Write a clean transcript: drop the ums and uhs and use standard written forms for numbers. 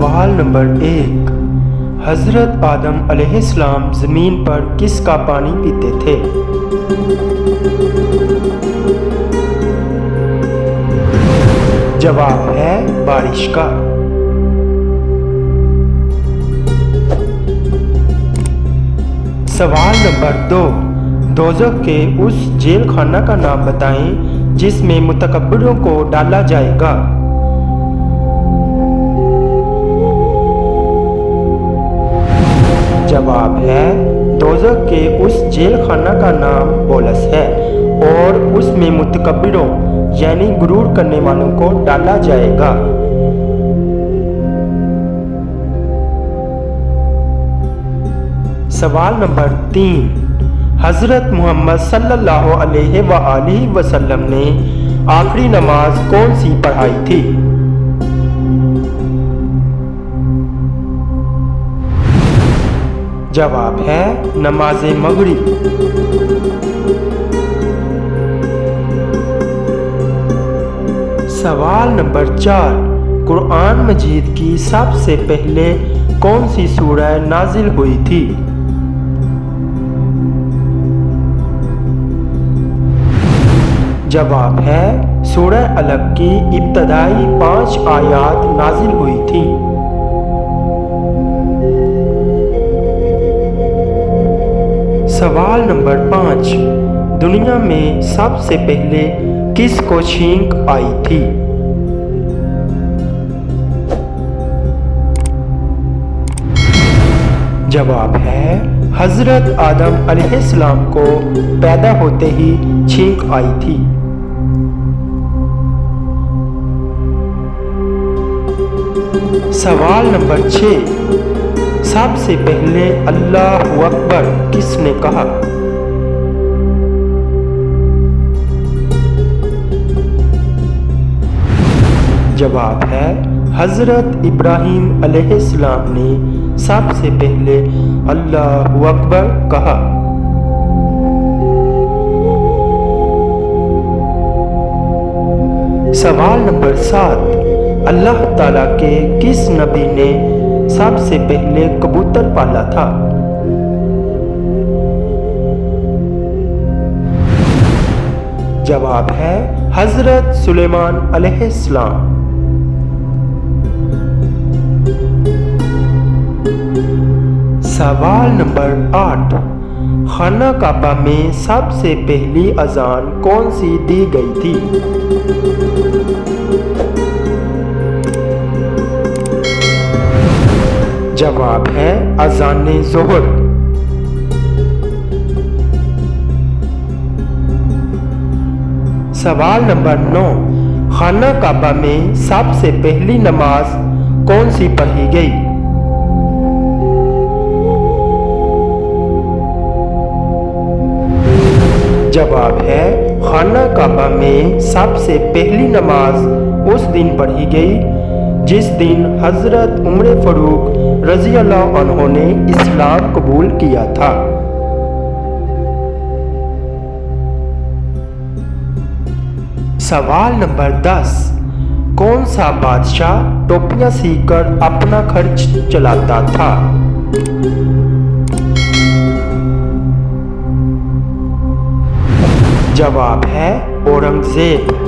سوال نمبر 1، حضرت آدم علیہ السلام زمین پر کس کا پانی پیتے تھے؟ جواب ہے بارش کا۔ سوال نمبر 2، دوزخ کے اس جیل خانہ کا نام بتائیں جس میں متکبروں کو ڈالا جائے گا۔ جواب ہے دوزخ کے اس جیل خانہ کا نام بولس ہے اور اس میں متکبروں یعنی غرور کرنے والوں کو ڈالا جائے گا۔ سوال نمبر 3، حضرت محمد صلی اللہ علیہ وآلہ وسلم نے آخری نماز کون سی پڑھائی تھی؟ جواب ہے نماز مغرب۔ سوال نمبر 4، قرآن مجید کی سب سے پہلے کون سی سورہ نازل ہوئی تھی؟ جواب ہے سورہ علق کی ابتدائی 5 آیات نازل ہوئی تھی۔ سوال نمبر 5، دنیا میں سب سے پہلے کس کو چھینک آئی تھی؟ جواب ہے حضرت آدم علیہ السلام کو پیدا ہوتے ہی چھینک آئی تھی۔ سوال نمبر 6، سب سے پہلے اللہ اکبر کس نے کہا؟ جواب ہے حضرت ابراہیم علیہ السلام نے سب سے پہلے اللہ اکبر کہا۔ سوال نمبر 7، اللہ تعالیٰ کے کس نبی نے سب سے پہلے کبوتر پالا تھا؟ جواب ہے حضرت سلیمان علیہ السلام۔ سوال نمبر 8، خانہ کعبہ میں سب سے پہلی اذان کون سی دی گئی تھی؟ جواب ہے اذان ظہر۔ سوال نمبر 9، خانہ کعبہ میں سب سے پہلی نماز کون سی پڑھی گئی؟ جواب ہے خانہ کعبہ میں سب سے پہلی نماز اس دن پڑھی گئی جس دن حضرت عمر فاروق رضی اللہ عنہ نے اسلام قبول کیا تھا۔ سوال نمبر 10، کون سا بادشاہ ٹوپیاں سی کر اپنا خرچ چلاتا تھا؟ جواب ہے اورنگزیب۔